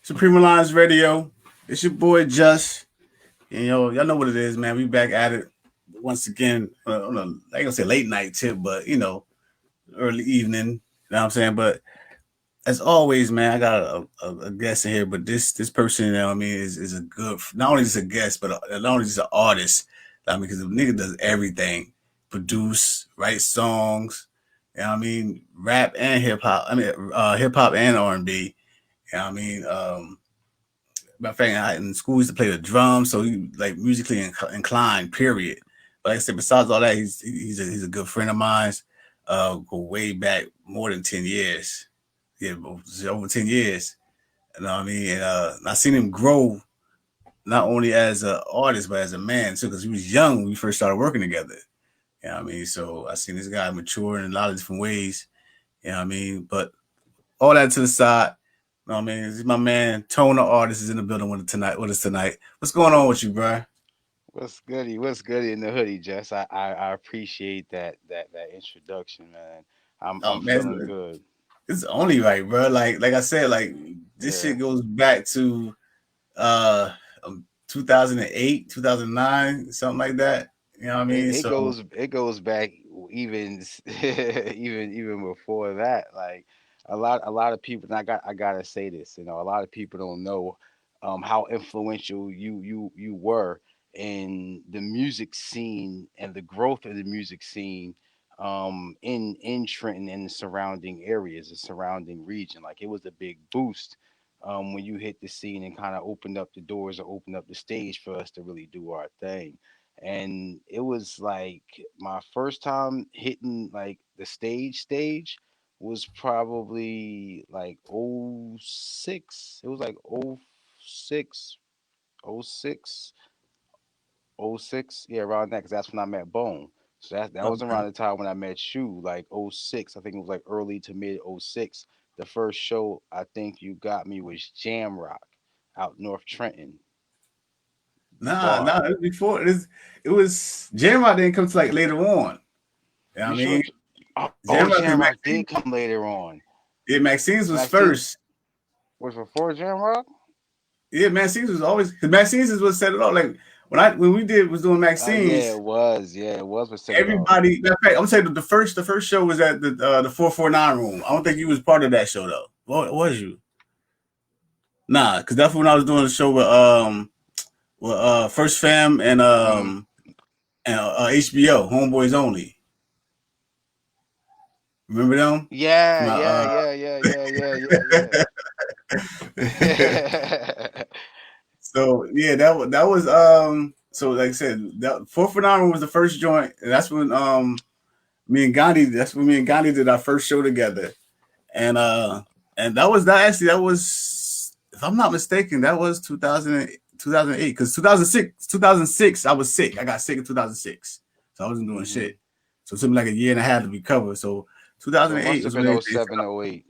Supreme Alliance Radio. It's your boy Just. Y'all know what it is, man. We back at it once again on a, I ain't gonna say late night tip, but early evening. You know what I'm saying? But as always, man, I got a guest in here, but this person, what I mean, is a good. Not only just a guest, but not only just an artist. I mean, because the nigga does everything: produce, write songs. You know what I mean? Rap and hip hop. I mean, hip hop and R&B. You know what I mean? Matter of fact, in school, he used to play the drums, so he like musically inclined. Period. But like I said, besides all that, he's a good friend of mine. Go way back more than 10 years. Yeah, over 10 years. You know what I mean? And I seen him grow not only as an artist but as a man too, because he was young when we first started working together. You know what I mean? So I seen this guy mature in a lot of different ways. You know what I mean? But all that to the side. You know what I mean? This is my man, Tone the artist, is in the building with us tonight. What's going on with you, bro? What's goody? What's goody in the hoodie, Jess? I appreciate that introduction, man. I'm Oh man, feeling good. it's only right, bro. Like I said, like this Yeah. shit goes back to uh 2008, 2009, something like that. You know what I It, mean? it So goes it goes back even even before that. Like a lot of people. And I gotta say this. A lot of people don't know how influential you were in the music scene and the growth of the music scene in Trenton and the surrounding areas, the surrounding region. Like it was a big boost when you hit the scene and kind of opened up the doors or opened up the stage for us to really do our thing. And it was like my first time hitting like the stage was probably like '06. It was like '06, '06, '06. Yeah, around that, because that's when I met Bone. So that was okay. around the time when I met you, like '06. I think it was like early to mid '06. The first show I think you got me was Jam Rock out North Trenton Nah, bar. it was before it was Jamrock didn't come to like later on. You know what You I sure? mean? Oh, Jamrock Jam because Rock did Maxine, come later on. yeah, Maxine's was Maxine first. was before Jam Rock. Yeah, Maxine's was always because Maxine's is what set it off. Like when we did was doing Yeah, Maxine's, it was. Yeah, it was what set it off. everybody. Matter of fact, I'm gonna say the first show was at the 449 room. I don't think you was part of that show though. What was you? Nah, because that's when I was doing the show with First Fam Hmm. and HBO Homeboys Only. Remember them? Yeah, My yeah, yeah, yeah, yeah, yeah, yeah, So yeah, that was so like I said, that 449 was the first joint, and that's when me and Gandhi did our first show together. And that was, if I'm not mistaken, that was 2008, because 2006 I was sick. I got sick in 2006, so I wasn't doing hmm. shit. So it took me like a year and a half to recover. So So it must 2008 have was when been everything '07, started. '08.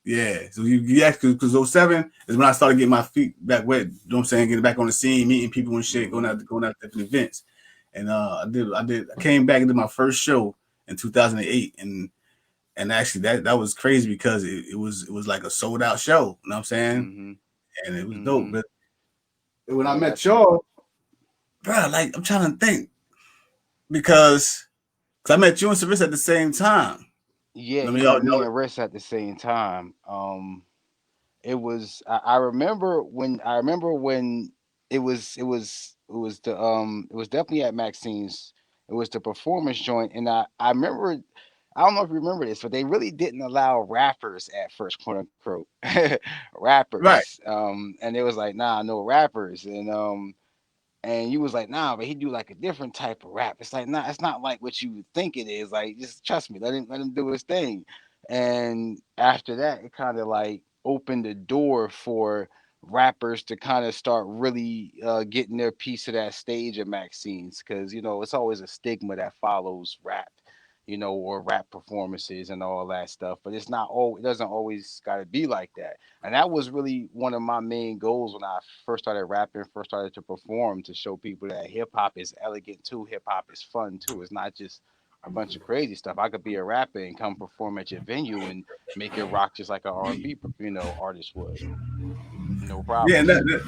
Yeah, so you asked because '07 is when I started getting my feet back wet. You know what I'm saying? Getting back on the scene, meeting people and shit, Hmm. going out to different events. And I came back and did my first show in 2008, and actually that was crazy because it was like a sold out show. You know what I'm saying? Hmm. And it was dope. Hmm. But when I Yeah, met that's y'all, bro, like I'm trying to think because I met you and Service at the same time. yeah. I You mean, met me and Riss at the same time. It was. I remember when it was definitely at Maxine's. It was the performance joint, and I remember. I don't know if you remember this, but they really didn't allow rappers at first, quote unquote, right, rappers. And it was like, nah, no rappers, and you was like, nah, but he do like a different type of rap. It's like, nah, it's not like what you think it is. Like, just trust me, let him do his thing. And after that, it kind of like opened the door for rappers to kind of start really getting their piece of that stage at Maxine's, because it's always a stigma that follows rap, or rap performances and all that stuff. But it doesn't always got to be like that. And that was really one of my main goals when I first started rapping, first started to perform, to show people that hip hop is elegant too. Hip hop is fun too. It's not just a bunch of crazy stuff. I could be a rapper and come perform at your venue and make it rock just like an R&B, artist would. No Yeah, problem.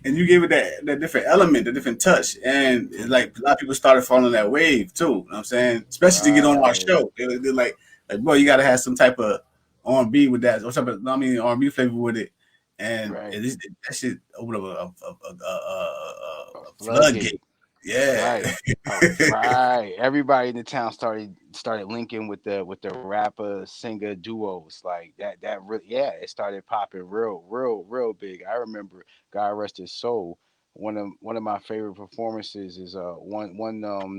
and you gave it that different element, the different touch, and it's Hmm. like a lot of people started following that wave too. You know what I'm saying? Especially to get on our Right, show, they're like, bro, you got to have some type of R&B with that, or something. I mean, R&B flavor with it, and right. that shit opened up A a floodgate. floodgate. Yeah, Right. Oh, right. Everybody in the town started linking with the rapper singer duos like that. Really, yeah, it started popping real big. I remember, God rest his soul. One of my favorite performances is one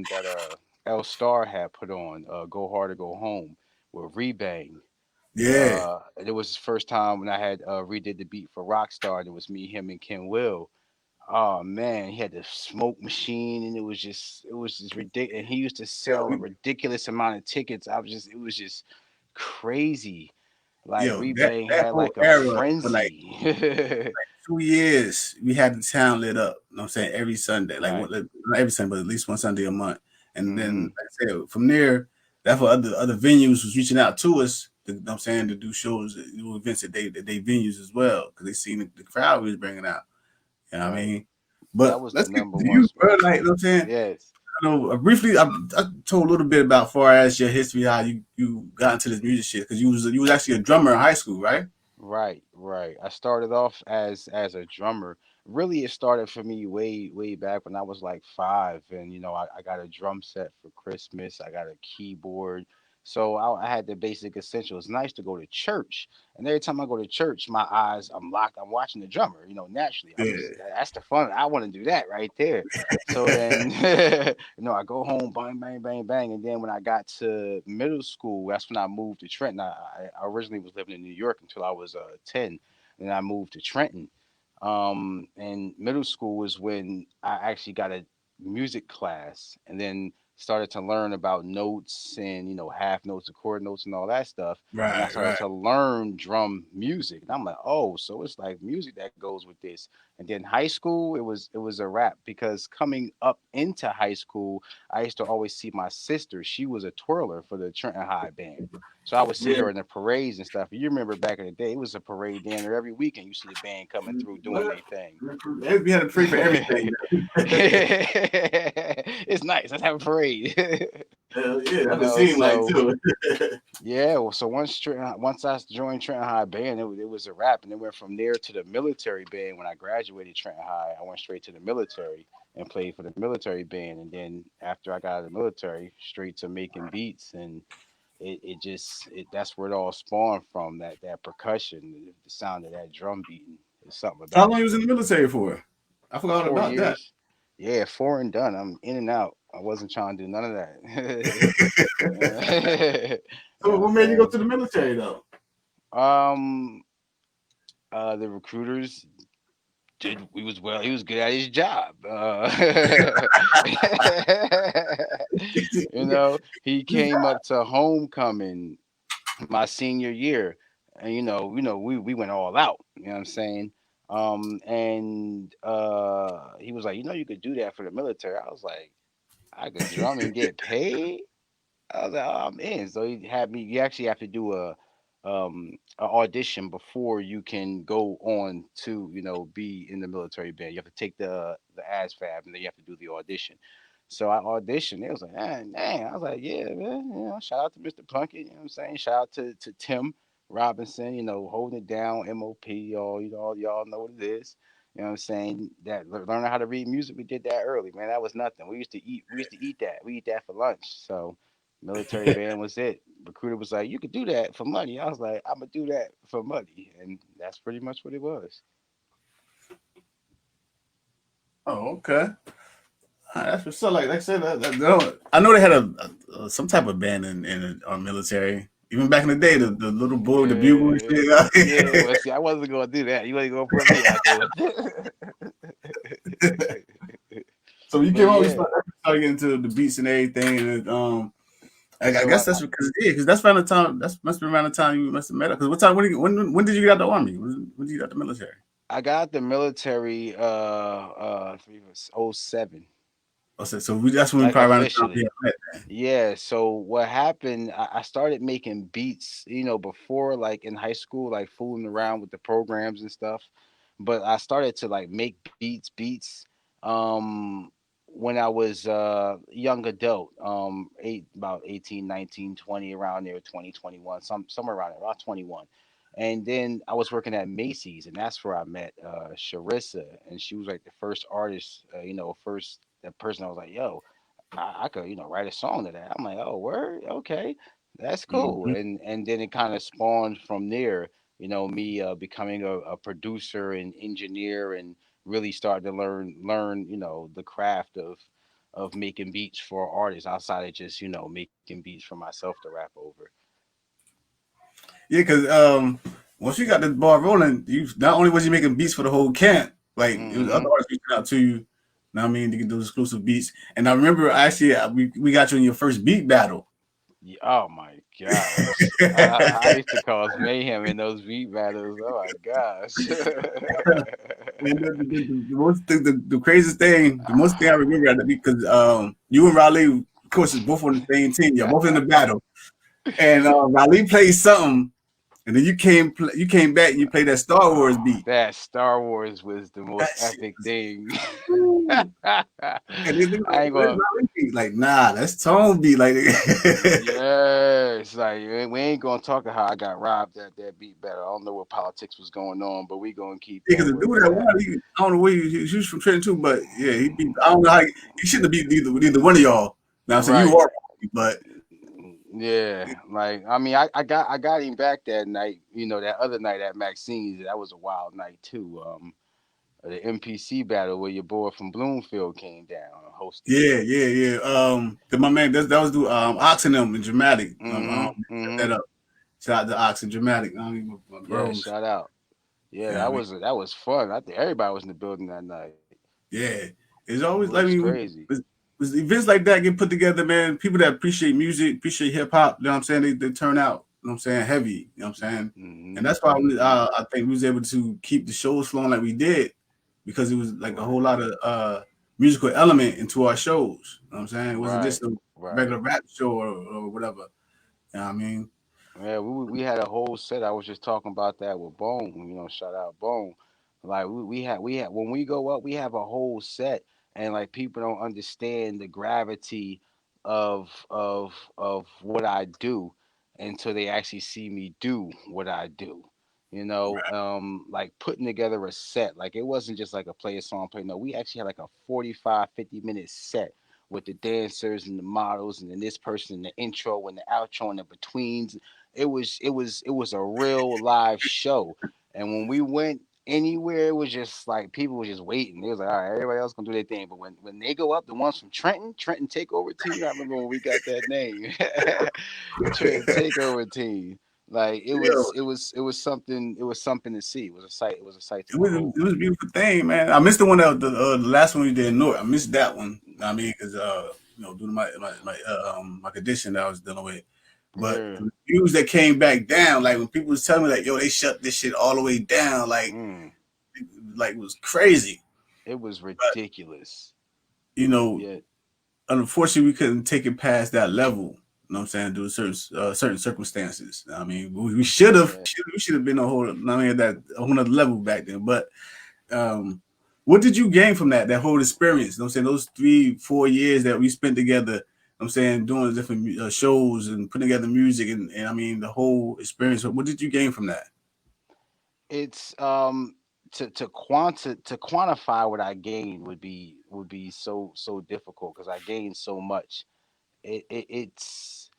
that L Star had put on, Go Hard or Go Home with Rebang. yeah, It was his first time when I had redid the beat for Rockstar, and it was me, him, and Ken Will. Oh man, he had the smoke machine, and it was just ridiculous. And he used to yo, sell a ridiculous amount of tickets. It was just crazy. Like Rebang that had whole like a era for like frenzy. 2 years, we had the town lit up. You know what I'm saying? Every Sunday, like Right. not every Sunday, but at least one Sunday a month. And then, Hmm. like I said, from there, that's what other venues was reaching out to us. You know what I'm saying, to do shows, do events at they venues as well, because they seen the crowd we was bringing out. You know what I Right. mean? That But was the let's get number to one you, bro. spot. Like, you know what I'm saying? Yes. I know briefly. I told a little bit about far as your history, how you got into this music shit, because you was actually a drummer in high school, right? Right, right. I started off as a drummer. Really, it started for me way back when I was like 5, and I got a drum set for Christmas. I got a keyboard, so I had the basic essentials. It's nice to go to church, and every time I go to church, my eyes I'm locked. I'm watching the drummer. Naturally, Yeah. that's the fun. I want to do that right there. So then, I go home, bang, bang, bang, bang, and then when I got to middle school, that's when I moved to Trenton. I originally was living in New York until I was 10, and I moved to Trenton. And middle school was when I actually got a music class, and then started to learn about notes and half notes, and chord notes, and all that stuff. And I Right, started right. to learn drum music, and I'm like, oh, so it's like music that goes with this. And then high school, it was a wrap because coming up into high school, I used to always see my sister. She was a twirler for the Trenton High band. So I would see Yeah. her in the parades and stuff. You remember back in the day, it was a parade down there every weekend. You see the band coming through doing their thing. We had a free for everything. It's nice. Let's have a parade. Hell yeah, that's what it seemed like So too. yeah, well, so once I joined Trenton High band, it was a wrap, and it went from there to the military band. When I graduated Trenton High, I went straight to the military and played for the military band, and then after I got out of the military, straight to making beats, and that's where it all spawned from. That percussion, the sound of that drum beating is something How about long it. you was in the military for? I forgot four about that. years, yeah, four and done. I'm in and out. I wasn't trying to do none of that. You know So what I'm what made you go saying? to the military though? Um, the recruiters did. We was well. He was good at his job. He came up to homecoming my senior year, and we went all out. You know what I'm saying? And he was like, you could do that for the military. I was like, I could drum and get paid. I was like, oh, I'm in. So he had me. You actually have to do a audition before you can go on to be in the military band. You have to take the ASVAB, and then you have to do the audition. So I auditioned. It was like, dang. I was like, yeah, man. Shout out to Mr. Plunkett. You know what I'm saying? Shout out to Tim Robinson. Holding it down. MOP. Y'all know what it is. You know what I'm saying? That learning how to read music, we did that early, man. That was nothing. We used to eat. We used to eat that. We eat that for lunch. So military band was it. Recruiter was like, "You could do that for money." I was like, "I'm gonna do that for money," and that's pretty much what it was. Oh, okay. That's what's so like I said. I know they had some type of band in our military. Even back in the day, the little boy with the bugle and Yeah, yeah. shit. Well, see, I wasn't gonna do that. You wasn't gonna put me out there. So you But came home, you yeah, started getting into the beats and everything, and I so guess that's because that's around the time. That must be around the time you must have met her. Because what time? When did you get out the army? When did you get out the military? I got the military. I think it was '07. So that's when we like probably around the time we officially. had met. Yeah, so what happened, I started making beats, before, like in high school, like fooling around with the programs and stuff. But I started to like make beats, um, when I was young adult, about 18, 19, 20, around there, 20, 21, somewhere around there, about 21. And then I was working at Macy's, and that's where I met Sharissa, and she was like the first artist, first that person I was like, yo, I could, write a song to that. I'm like, oh, word, okay, that's cool. Mhm. And then it kind of spawned from there. Me becoming a producer and engineer, and really starting to learn, the craft of making beats for artists outside of just making beats for myself to rap over. Yeah, because once you got the ball rolling, you not only was you making beats for the whole camp, like it was other Hmm. artists reaching out to you. Know what I mean, to get those exclusive beats. And I remember actually we got you in your first beat battle. Yeah, oh my gosh, I used to cause mayhem in those beat battles. Oh my gosh. And the craziest thing, the most thing I remember because you and Raleigh, of course, is both on the same team. You're both in the battle, and Raleigh played something, and then you came back and you played that Star Wars beat. That Star Wars was the That most shit epic was thing. cool. I And they like, ain't where's gonna. Raleigh beat? Like, nah, that's Tone beat. Like, Yes, like we ain't gonna talk about how I got robbed at that beat battle. I don't know what politics was going on, but we gonna keep because that the where dude it's that at. won, I don't know where he was from Trenton too, but yeah, he beat. I don't know how he shouldn't have beat neither one of y'all. Now, so you Right. are, but Yeah. Like I got him back that night. That other night at Maxine's. That was a wild night too. The MPC battle where your boy from Bloomfield came down and hosted. yeah. My man, that was do Ox and them and Dramatic. Set that Mm-hmm. up. Shout out to Ox and Dramatic. I mean, my Yeah, bros. shout out. Yeah, Yeah, I mean, that was fun. I think everybody was in the building that night. yeah. It's It always was like crazy. with events like that get put together, man. People that appreciate music, appreciate hip hop. You know what I'm saying? They turn out. You know what I'm saying? Heavy. You know what I'm saying? And Hmm. that's why Hmm. I think we was able to keep the shows flowing like we did because it was like a Right. whole lot of musical element into our shows. You know what I'm saying? It wasn't Right. just a Right. regular rap show or whatever. You know what I mean? Yeah, we had a whole set. I was just talking about that with Bone. Shout out Bone. Like we had when we go up, we have a whole set, and like people don't understand the gravity of what I do until they actually see me do what I do. Like putting together a set. Like it wasn't just like a play a song, play. No, we actually had like a 45, 50 minute set with the dancers and the models, and then this person in the intro and the outro and the betweens. It was a real live show. And when we went anywhere, it was just like people were just waiting. It was like, all right, everybody else gonna do their thing. But when they go up, the ones from Trenton Takeover Team, I remember when we got that name. Trenton Takeover Team. Like it Yeah, was it was it was something to see. It was a sight to it behold. was a beautiful thing, man. I missed the one that the last one we did in North. I missed that one. I mean, because due to my condition that I was dealing with. But Yeah. the views that came back down, like when people was telling me like, yo, they shut this shit all the way down, Mm. like it was crazy. It was But ridiculous. you know, Yeah. unfortunately, we couldn't take it past that level. You know what I'm saying? Due to certain circumstances. I mean, we should have, Yeah. we should have been a whole, I mean, that a whole nother level back then. But um, what did you gain from that whole experience? You know what I'm saying? Those 3 4 years that we spent together. I'm saying doing different shows and putting together music and I mean the whole experience. What did you gain from that? It's to quantify what I gained would be so difficult because I gained so much. It's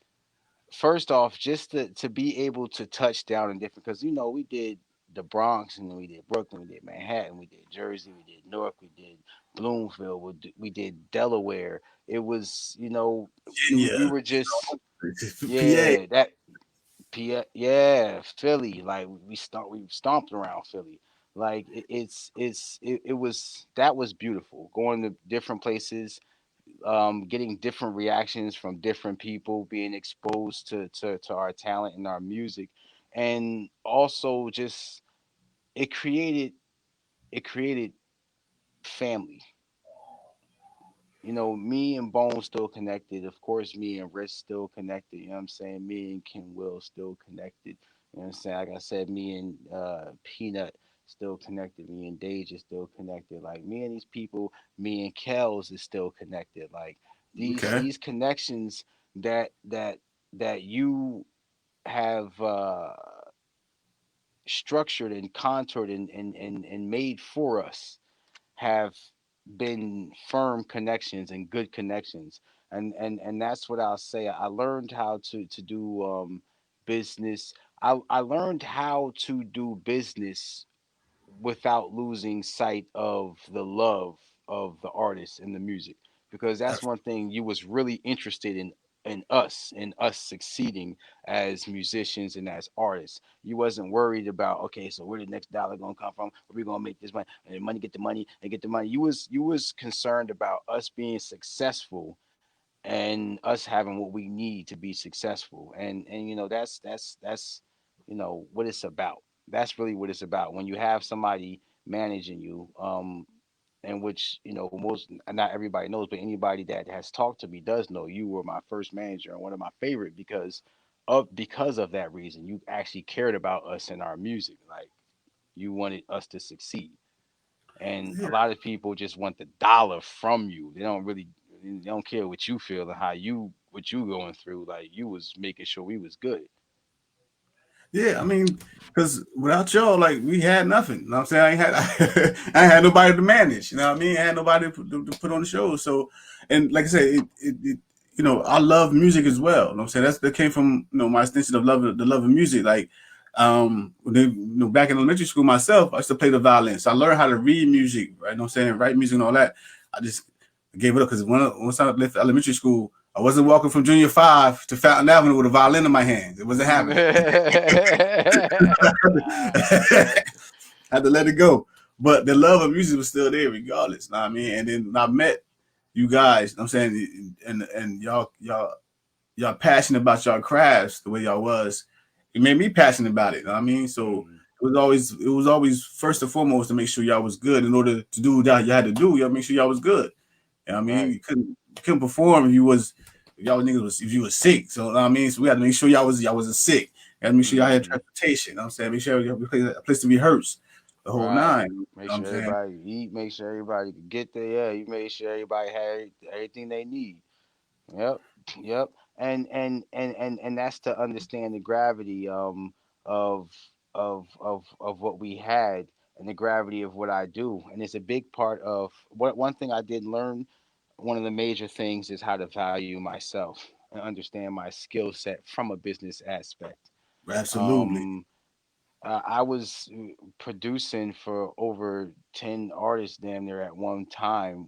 first off just to be able to touch down in different, because we did the Bronx, and then we did Brooklyn, we did Manhattan, we did Jersey, we did Newark, we did Bloomfield, we did Delaware. It was we Virginia, were just, PA. yeah, that yeah, Philly. Like we stomped around Philly. Like it was that was beautiful. Going to different places, getting different reactions from different people, being exposed to our talent and our music, and also just it created it created family. me and Bone still connected. Of course, me and Rich still connected. You know what I'm saying? Me and Ken Will still connected. You know what I'm saying? Like I said, me and Peanut still connected. Me and Dage is still connected. Like me and these people, me and Kels is still connected. Like Okay. these connections that you have structured and contoured and made for us have been firm connections and good connections, and that's what I'll say. I learned how to do business. I learned how to do business without losing sight of the love of the artist and the music, because that's one thing you was really interested in us succeeding as musicians and as artists. You wasn't worried about, okay, so where the next dollar gonna come from, where we gonna make this money, and money get the money and get the money. You was concerned about us being successful and us having what we need to be successful. And that's what it's about. That's really what it's about. When you have somebody managing you, and which most, not everybody knows, but anybody that has talked to me does know, you were my first manager and one of my favorite because of that reason. You actually cared about us and our music. Like, you wanted us to succeed. And a Yeah. lot of people just want the dollar from you. They don't care what you feel and what you going through. Like, you was making sure we was good. Yeah, I mean, because without y'all, like we had nothing. You know what I'm saying? I ain't had I ain't had nobody to manage. You know what I mean? I had nobody to put on the show. So, and like I said, I love music as well. You know what I'm saying? That came from my extension of the love of music. Like, back in elementary school myself, I used to play the violin. So I learned how to read music. Right? You know what I'm saying? Write music and all that. I just gave it up because once I left elementary school, I wasn't walking from junior 5 to Fountain Avenue with a violin in my hand. It wasn't happening. I had to let it go. But the love of music was still there regardless. Know what I mean? And then when I met you guys, know what I'm saying, and y'all passionate about y'all crafts the way y'all was, it made me passionate about it. Know what I mean? So Mhm. it was always first and foremost to make sure y'all was good. In order to do what you had to do, y'all make sure y'all was good. You know what I mean? Right. You couldn't perform if y'all niggas was if you was sick. So you know what I mean, so we had to make sure y'all wasn't sick. You had to make sure y'all had Hmm. transportation. You know what I'm saying? Make sure y'all had a place to rehearse. The whole Right. nine. You Make know what I'm sure saying? everybody eat. Make sure everybody can get there. Yeah, you made sure everybody had everything they need. Yep, yep. And that's to understand the gravity of of what we had, and the gravity of what I do. And it's a big part of what one thing I did learn. One of the major things is how to value myself and understand my skill set from a business aspect. Absolutely. Um, I was producing for over 10 artists damn near at one time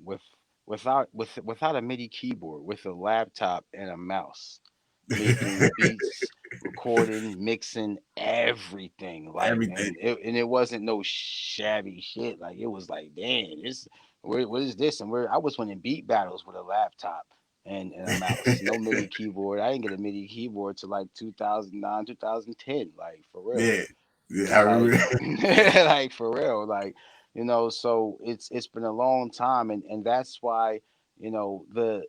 without a MIDI keyboard, with a laptop and a mouse, making beats, recording, mixing, everything. Like, Everything. and it wasn't no shabby shit. Like, it was like, damn, this what is this? And I was winning beat battles with a laptop and a mouse, no MIDI keyboard. I didn't get a MIDI keyboard till like 2009, 2010, like, for real. Yeah. Yeah, I Like, remember. like, for real. Like, so it's been a long time, and that's why, the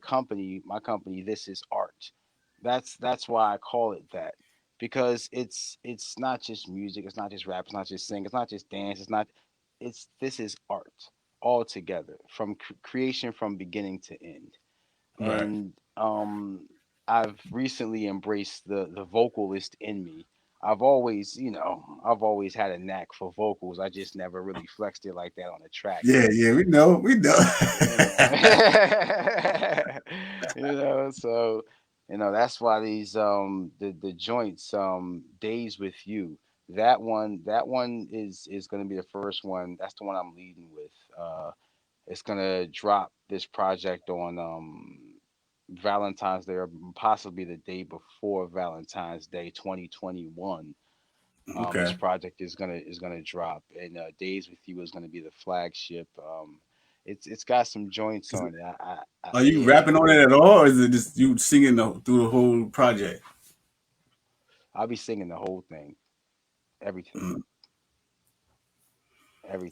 company, my company, This Is Art. That's why I call it that, because it's not just music, it's not just rap, it's not just sing, it's not just dance, it's this is art altogether, from creation, from beginning to end. Right. And I've recently embraced the vocalist in me. I've always had a knack for vocals. I just never really flexed it like that on the track. Yeah, yeah, we know. We know. You know. So that's why these the joints, Days with You, that one is going to be the first one. That's the one I'm leading with. It's going to drop this project on Valentine's Day, or possibly the day before Valentine's Day 2021. This Okay. project is gonna drop, and Days with You is gonna be the flagship. It's got some joints on it. Are you Yeah, rapping on it at all, or is it just you singing through the whole project? I'll be singing the whole thing, everything. Mm.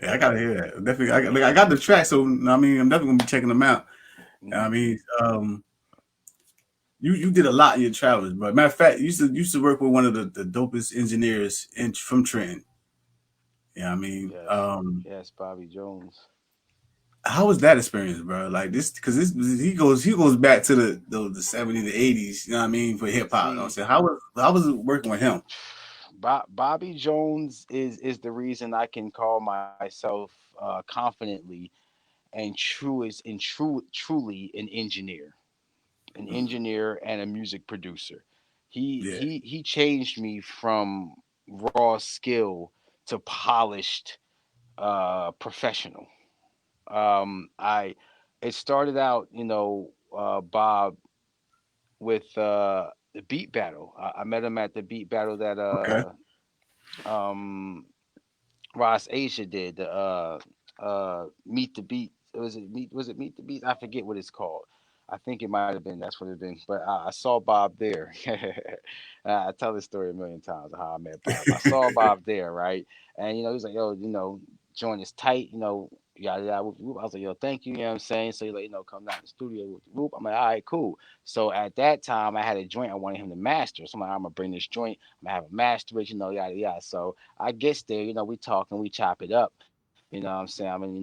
Yeah, I everything. gotta hear that. Definitely, I got the track, so I mean, I'm definitely gonna be checking them out. I Hmm. mean, you did a lot in your travels, bro. Matter of fact, you used to work with one of the dopest engineers from Trenton. Yeah, I mean, Yes, yes, Bobby Jones. how was that experience, bro? Like this, because this he goes back to the 70s, the 80s. You know what I mean, for hip hop. You know what I'm See, saying, how was it working with him? Bobby Jones is the reason I can call myself confidently and truly an Mm, engineer and a music producer. He yeah. he he changed me from raw skill to polished professional. I It started out, Bob, with the beat battle. I met him at the beat battle that Okay. um Ross Asia did, the Meet the Beat. Was it Meet the Beat? I forget what it's called. I think it might have been, that's what it's been. But I saw Bob there. I tell this story a million times of how I met Bob. I saw Bob there, right? And he was like, yo, joint is tight, yada yada. Whoop, whoop. I was like, yo, thank you, you know what I'm saying? So he's like, come down to the studio, whoop, whoop. I'm like, all right, cool. So at that time I had a joint I wanted him to master. So I'm like, I'm gonna bring this joint, I'm gonna have a master it, yada yada. So I gets there, we talk and we chop it up. You know what I'm saying? I'm in,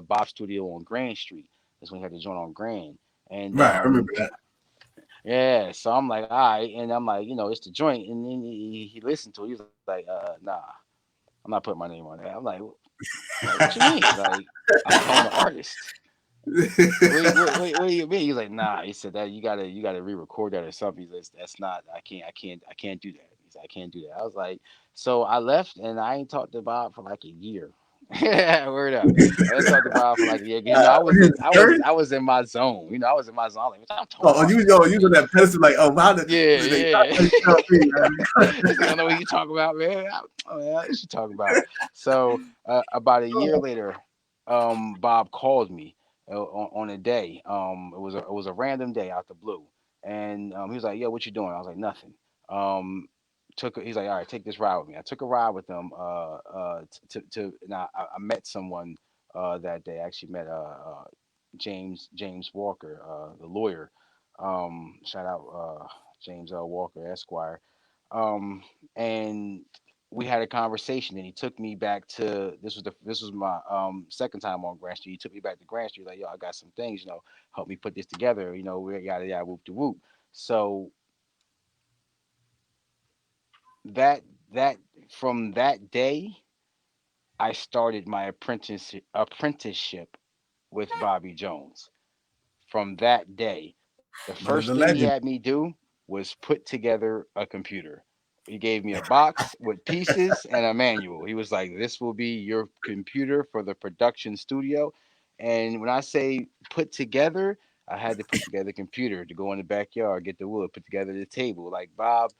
Bob's studio on Grand Street. That's when he had the joint on Grand. And Right, I remember that. yeah, so I'm like, all right. And I'm like, it's the joint. And then he listened to it. He was like, nah, I'm not putting my name on that. I'm like, what you mean? Like, I'm calling the artist. What do you mean? He's like, nah. He said that you gotta re-record that or something. He says that's not. I can't do that. He said I can't do that. I was like, so I left and I ain't talked to Bob for like a year. Word up. I didn't talk to Bob for like a year. I What was is in it, I was third? I was in my zone. I was in my zone. Like, what I'm Oh, talking about? you was on that pedestal, like, oh, how the Yeah, was it? yeah. You tell me, man. He's like, I know what you talking about, man. Oh, yeah, what you talking about? So about a year later, Bob called me on a day. It was a random day out the blue, and he was like, "Yo, what you doing?" I was like, "Nothing." Um, he's like, "All right, take this ride with me." I took a ride with him. And I met someone that day. I actually met James Walker, the lawyer. Shout out James L. Walker Esquire. Um, and we had a conversation, and he took me back to this was my second time on Grand Street. He took me back to Grand Street, like, yo, I got some things, help me put this together, we yada yada whoop de whoop. So that that from that day, I started my apprenticeship with Bobby Jones. From that day, the first Brother's thing a he had legend. me do was put together a computer. He gave me a box with pieces and a manual. He was like, "This will be your computer for the production studio." And when I say put together, I had to put together a computer to go in the backyard, get the wood, put together the table. Like, Bob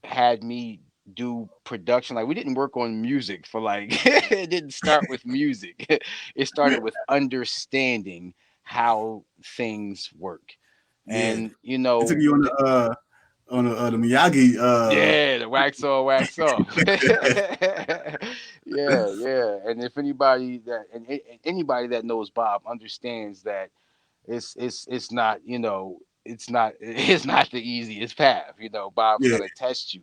had me do production. Like, we didn't work on music for like it didn't start with music. It started with understanding how things work. Yeah, And it took you on the Miyagi. yeah, the wax on, wax off. Yeah, yeah. And if anybody and anybody that knows Bob understands that it's not, it's not the easiest path. Bob's Yeah, gonna test you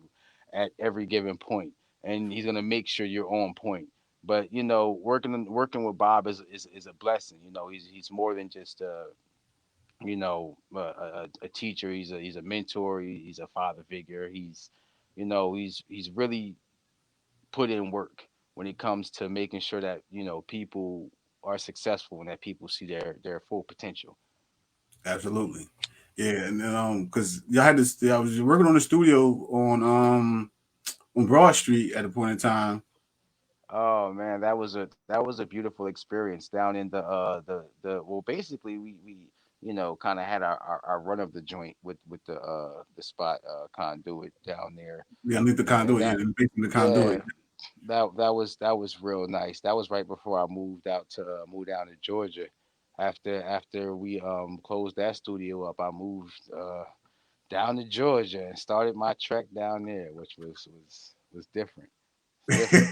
at every given point, and he's gonna make sure you're on point. But working with Bob is a blessing. He's more than just a teacher. He's a mentor. He's a father figure. He's really put in work when it comes to making sure that people are successful and that people see their full potential. absolutely. Yeah, and then because y'all had this, I was working on the studio on Broad Street at a point in time. Oh man, that was a beautiful experience down in the well, basically we kind of had our run of the joint with the spot conduit down there. Yeah, underneath the And conduit. Yeah, that basically the conduit. yeah, that was real nice. That was right before I moved down to Georgia. After we closed that studio up, I moved down to Georgia and started my trek down there, which was different. Listen.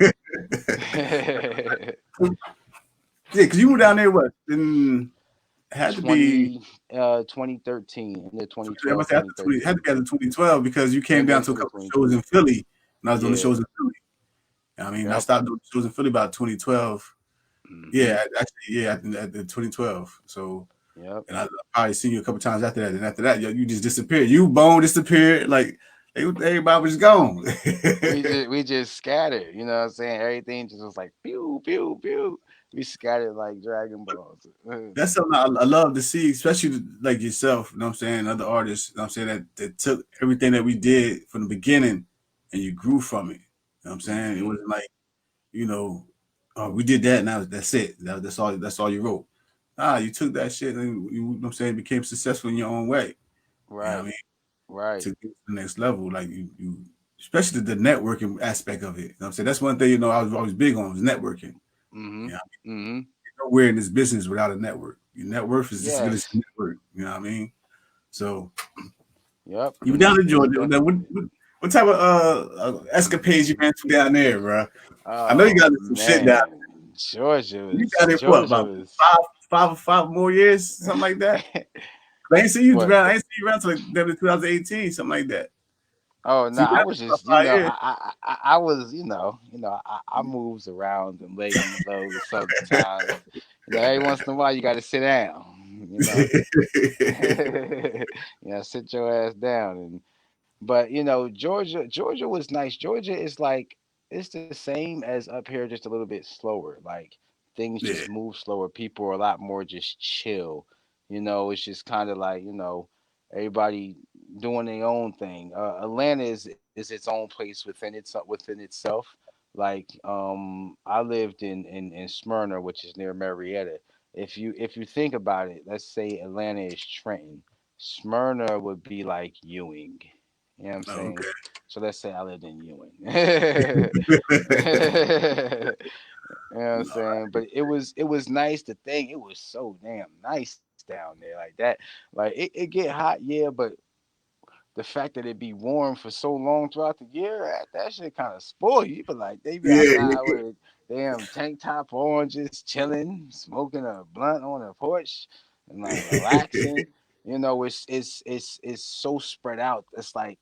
Yeah, because you were down there. What? Then had to be. 2013, in the I 2012, must say after 20. Had to 2013, be after 2012 because you came and down then to a couple of shows 2022. in Philly, and I was doing the Yeah. shows in Philly. I mean, I Yep. stopped doing shows in Philly about 2012. Hmm. Yeah, actually, yeah, at the 2012. So, Yep. and I probably seen you a couple times after that. And after that, you just disappeared. You bone disappeared. Like everybody was gone. We just scattered. You know what I'm saying? Everything just was like pew pew pew. We scattered like Dragon Balls. That's something I love to see, especially like yourself. You know what I'm saying? Other artists. You know what I'm saying that took everything that we did from the beginning, and you grew from it. You know what I'm saying? It Hmm. wasn't like you know, oh, we did that. Now that's it. That's all. That's all you wrote. You took that shit and you know what I'm saying became successful in your own way. You know what I Right. mean? Right. To get to the next level, like you especially the networking aspect of it. You know what I'm saying? That's one thing, I was always big on was networking. Hmm. You know, Hmm. nowhere in this business without a network. Your net worth is just as good as Yes. your network. You know what I mean? So Yep. you were And down that's in that's Georgia. Now, definitely it. what type of escapades you ran through down there, bro? I know you got Oh some shit down. man, Georgia You was down there for what, Georgia about was. five more years, something like that. I ain't seen you What? around. I ain't seen you around till like 2018, something like that. Oh no, So you I been out was there for just, about 5 years. I was, I moves around and lay low sometimes. Every once in a while you got to sit down. Sit your ass down. But Georgia was nice. Georgia is like it's the same as up here, just a little bit slower. Like things just Yeah, move slower. People are a lot more just chill. It's just kind of like everybody doing their own thing. Atlanta is its own place within itself. Like I lived in Smyrna, which is near Marietta. If you think about it, let's say Atlanta is Trenton. Smyrna would be like Ewing. You know what I'm oh, saying? okay. So let's say I lived in Ewing. You know what I'm saying? But it was nice to think it was so damn nice down there like that. Like it get hot, yeah, but the fact that it be warm for so long throughout the year, that shit kind of spoil you. You be like, they be Yeah, outside with a damn tank top on, just chilling, smoking a blunt on the porch, and like relaxing. It's so spread out. It's like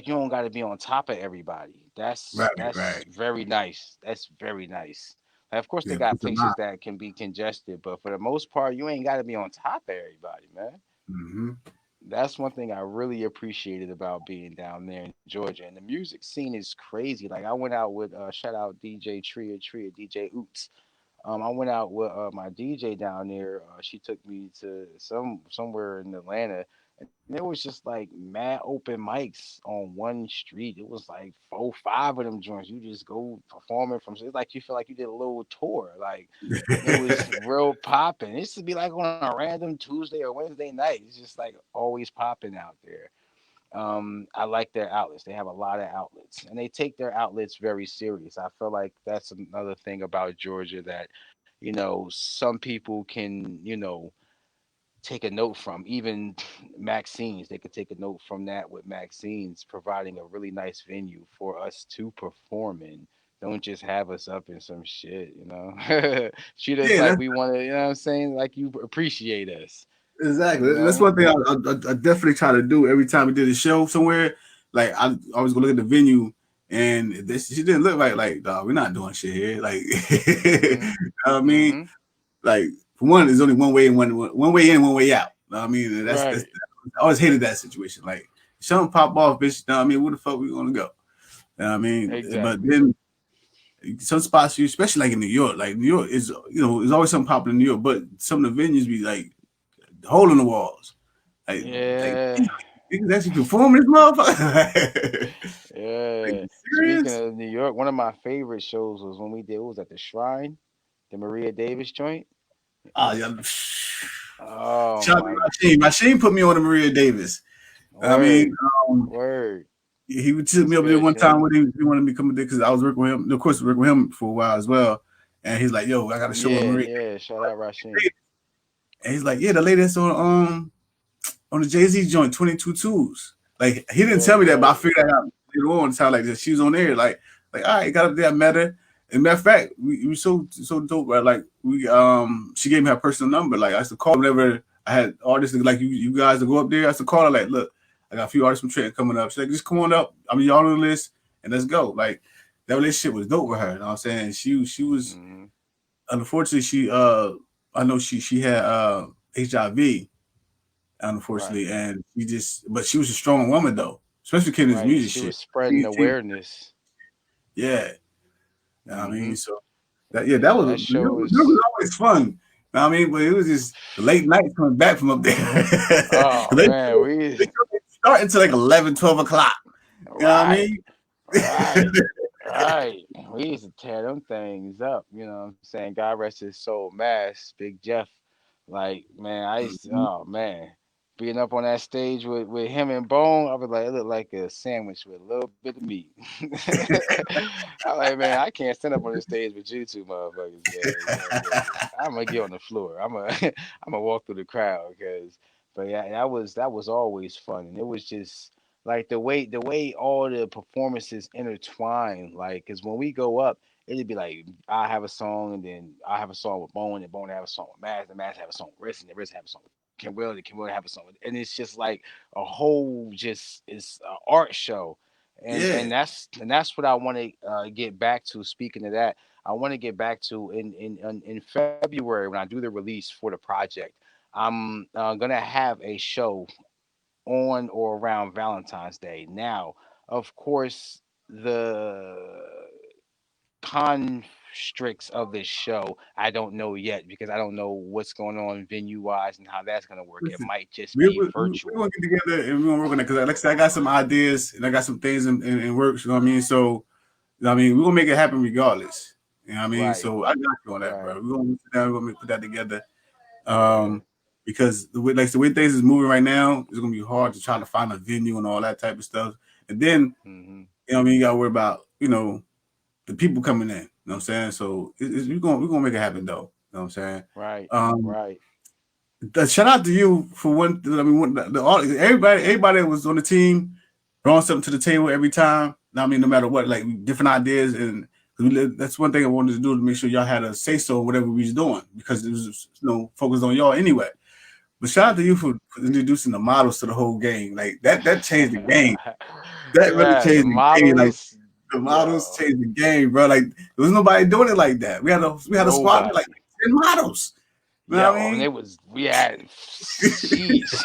you don't got to be on top of everybody. right, That's right. very nice. That's very nice. Like, of course, they Yeah, got peace of mind. places that can be congested, but for the most part, you ain't got to be on top of everybody, man. Hmm. That's one thing I really appreciated about being down there in Georgia. And the music scene is crazy. Like I went out with shout out DJ Tria DJ Oots. I went out with my DJ down there. She took me to somewhere in Atlanta, and there was just like mad open mics on one street. It was like 4, 5 of them joints. You just go performing from. It's like you feel like you did a little tour. Like it was real popping. It used to be like on a random Tuesday or Wednesday night. It's just like always popping out there. I like their outlets. They have a lot of outlets, and they take their outlets very serious. I feel like that's another thing about Georgia that some people can take a note from. Even Maxine's, they could take a note from that with Maxine's providing a really nice venue for us to perform in. Don't just have us up in some shit. Treat us Yeah, like that's we want to, you know what I'm saying? Like you appreciate us, you exactly. That's know? one thing I definitely try to do every time we did a show somewhere. Like I always go look at the venue, and this she didn't look like dog. We're not doing shit here. Like, you Mhm. know what I mean? Mhm. Like for one, there's only one way in, one way in, one way out. You know what I mean? And that's Right. I always hated that situation. Like, something pop off, bitch. You know what I mean? Where the fuck we gonna go? You know what I mean? But Exactly. then some spots, you especially like in New York, like New York is there's always something popping in New York, but some of the venues be like hole in the walls, like Yeah. niggas actually perform this motherfucker. Like, Yeah. you Speaking serious? of New York, one of my favorite shows was when we did. It was at the Shrine, the Maria Davis joint. Oh yeah. Oh Shout out my to Rasheen. Rasheen put me on to Maria Davis. I mean, word, um, word. he would took That's me over there good, one time Shane. when he wanted me to come there because I was working with him. Of course, working with him for a while as well. And he's like, "Yo, I got a show with Yeah, Maria." yeah. Shout out Rasheen. And he's like, "Yeah, the lady that's on the Jay Z joint, 22 twos." Like he didn't tell Right, me that, but I right. figured that out later on. It sounded like that she was on there. Like Like, all right, got up there, I met her. And matter of fact, we so dope, right? Like we she gave me her personal number. Like I used to call whenever I had artists like you guys to go up there. I used to call her like, look, I got a few artists from Trenton coming up. She's like, just come on up. I mean, y'all on the list and let's go. Like that relationship was dope with her. You know what I'm saying? She was Mm-hmm. unfortunately I know she had HIV Right. unfortunately, and but she was a strong woman though, especially in this Right. music She shit. was spreading She awareness. yeah, I mean, Mm-hmm. so that yeah, that Yeah, was that show it was was. always fun. Know what I mean, but it was just the late nights coming back from up there. Oh man, we They don't start until like 11, 12 o'clock. You know what I right, mean? right, right. We used to tear them things up. You know what I'm saying? God rest his soul, Mass, Big Jeff. Like man, I used to, Mhm. oh man, being up on that stage with him and Bone, I was like, it looked like a sandwich with a little bit of meat. I'm like, man, I can't stand up on the stage with you two motherfuckers, man. You know, 'cause I'm gonna get on the floor. I'm gonna I'm gonna walk through the crowd, cause. But yeah, that was always fun, and it was just like the way all the performances intertwine. Like, cause when we go up, it'd be like I have a song, and then I have a song with Bone, and Bone have a song with Maz, and Maz have a song with Riz, and the Riz have a song with Kim Will, and Kim Will have a song with, and it's just like a whole just it's an art show, and Yeah. and that's and that's what I want to get back to. Speaking of that, I want to get back to in February when I do the release for the project. I'm gonna have a show on or around Valentine's Day. Now, of course, the constricts of this show I don't know yet because I don't know what's going on venue wise and how that's going to work. It Listen, might just we be we we virtual. gonna get together and we're gonna work on that because, like I said, I got some ideas and I got some things in works. You know what I mean? So, you know what I mean, we're gonna make it happen regardless. You know what I mean? Right, So I got you on that, bro. right, We're gonna sit down. We're gonna put that together. yeah. Um, because the way things is moving right now, it's gonna be hard to try to find a venue and all that type of stuff. And then, Hmm. you know what I mean, you gotta worry about the people coming in. You know what I'm saying? So we're gonna make it happen though. You know what I'm saying? Right, Um, right. shout out to you for one. I mean, everybody that was on the team brought something to the table every time. I mean, no matter what, like different ideas, and that's one thing I wanted to do to make sure y'all had a say so whatever we was doing because it was focused on y'all anyway. But shout out to you for introducing the models to the whole game. Like that changed the game. That really Yeah, the changed the game. Like models, the models yo, changed the game, bro. Like there was nobody doing it like that. We had a squad with like nobody. 10 models. You know what Yo, and I it was we had mean? sheesh.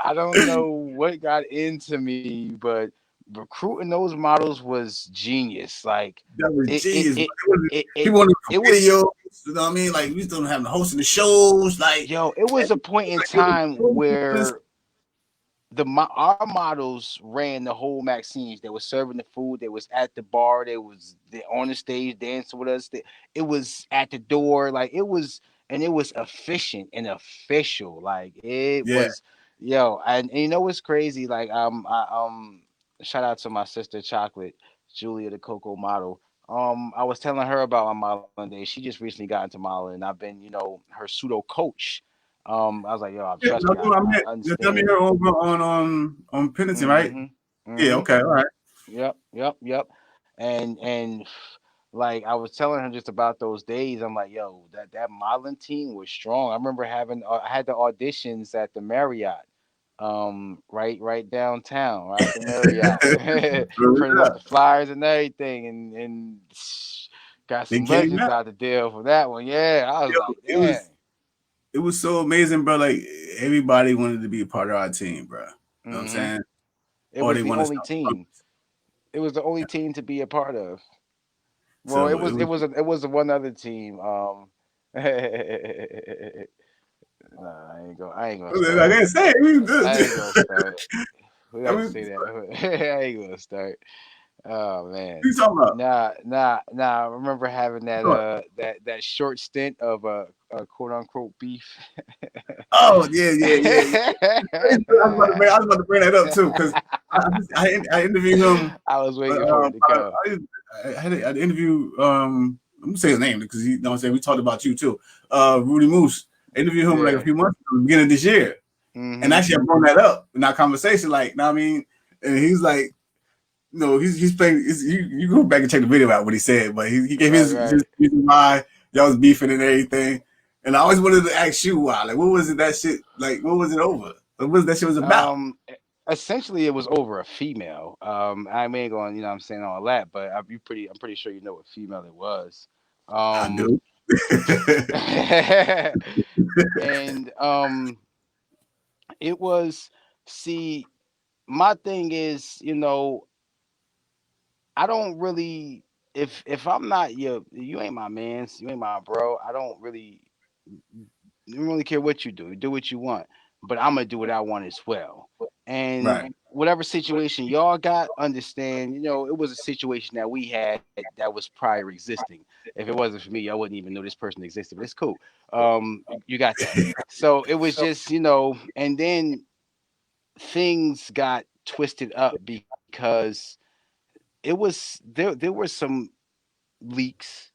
I don't know what got into me, but recruiting those models was genius. Like That was it it genius. it It it it, people want it to was video. You know what I mean? Like we still having hosting the shows. Like, it was a point in time like where our models ran the whole Maxine's. They were serving the food. They was at the bar. They on the stage dancing with us. It was at the door. Like it was, and it was efficient and official. Like it yeah, was, yo. And you know what's crazy? Like shout out to my sister Chocolate, Julia, the Coco model. I was telling her about my modeling day. She just recently got into modeling, and I've been, her pseudo coach. I was like, yo, yeah. trust No, me, I met, I I met understand. her over on Pennington, right? Mhm. Yeah. Mhm. Okay. All right. Yep. Yep. Yep. And like I was telling her just about those days. I'm like, yo, that modeling team was strong. I remember I had the auditions at the Marriott, right downtown, right at the Marriott, printed up Yeah. the flyers and everything, and got They some came legends out. out the deal for that one. Yeah, I was Yo, like, it was dang. it was so amazing, bro. Like everybody wanted to be a part of our team, bro. You know what I'm Mhm. saying? It Or was they the want to only start. team. It was the only team to be a part of. Well, So it was. it was one other team. Nah, I ain't gonna I start. didn't say it. We I good. ain't gonna start. We I got to mean, say that. I ain't gonna start. Oh what man. you talking about? Nah. I remember having that short stint of a quote unquote beef. Oh yeah. I was about to bring that up too because I interviewed him. I was waiting for it to come. I had an interview. I'm gonna say his name because you know what I'm saying we talked about you too. Rudy Moose. I interviewed him like a Yeah. few months ago, beginning of this year, and Mhm. actually I brought that up in our conversation. Like, know what I mean, and he's like, no, he's playing. You go back and check the video out what he said, but he gave Right, his right. reason why y'all was beefing and everything. And I always wanted to ask you why. Like, what was it that shit? Like, what was it over? What was that shit was about? Essentially, it was over a female. I ain't going, I'm saying all that, but I'm pretty sure you know what female it was. I Um, do. and it was, see, my thing is, I don't really, if I'm not you ain't my man's, you ain't my bro. I don't really care what you do. Do what you want, but I'm gonna do what I want as well. And Right, whatever situation y'all got, understand. It was a situation that we had that was prior existing. If it wasn't for me, I wouldn't even know this person existed. But it's cool. You got that. So it was just, and then things got twisted up because there were some leaks,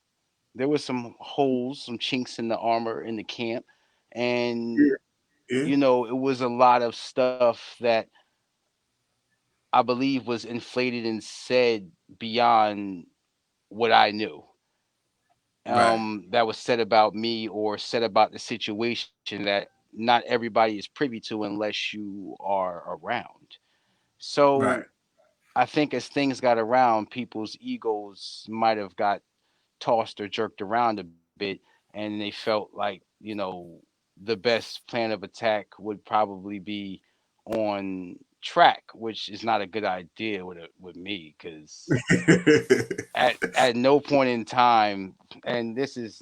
there were some holes, some chinks in the armor in the camp, and yeah, it was a lot of stuff that I believe was inflated and said beyond what I knew. right, That was said about me or said about the situation that not everybody is privy to unless you are around. right. So I think as things got around, people's egos might have got tossed or jerked around a bit, and they felt like the best plan of attack would probably be on track, which is not a good idea with me because at no point in time, and this is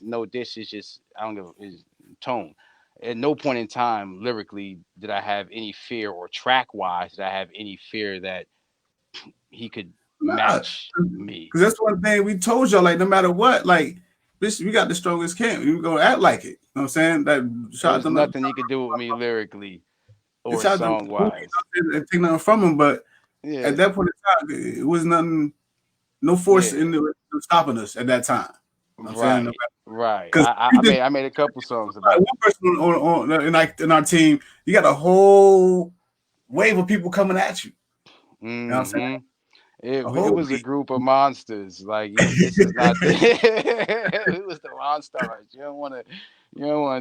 just I don't give is tone. At no point in time, lyrically, did I have any fear, or track wise, did I have any fear that he could Nah, match me? because that's one thing we told y'all. Like, no matter what, like, bitch, we got the strongest camp. You gonna act like it. You know what I'm saying? That There shout was them up, nothing he could do with me lyrically or shout them song wise. and take nothing from him. But at Yeah, that point in time, it was nothing, no force yeah, in the stopping us at that time. You know what I'm saying? right, right. Because we just I made a couple songs like about it. one person in our team, you got a whole wave of people coming at you. You know what I'm saying? Hmm. A It whole was a wave. group of monsters. Like this is not the it was the monsters. You don't want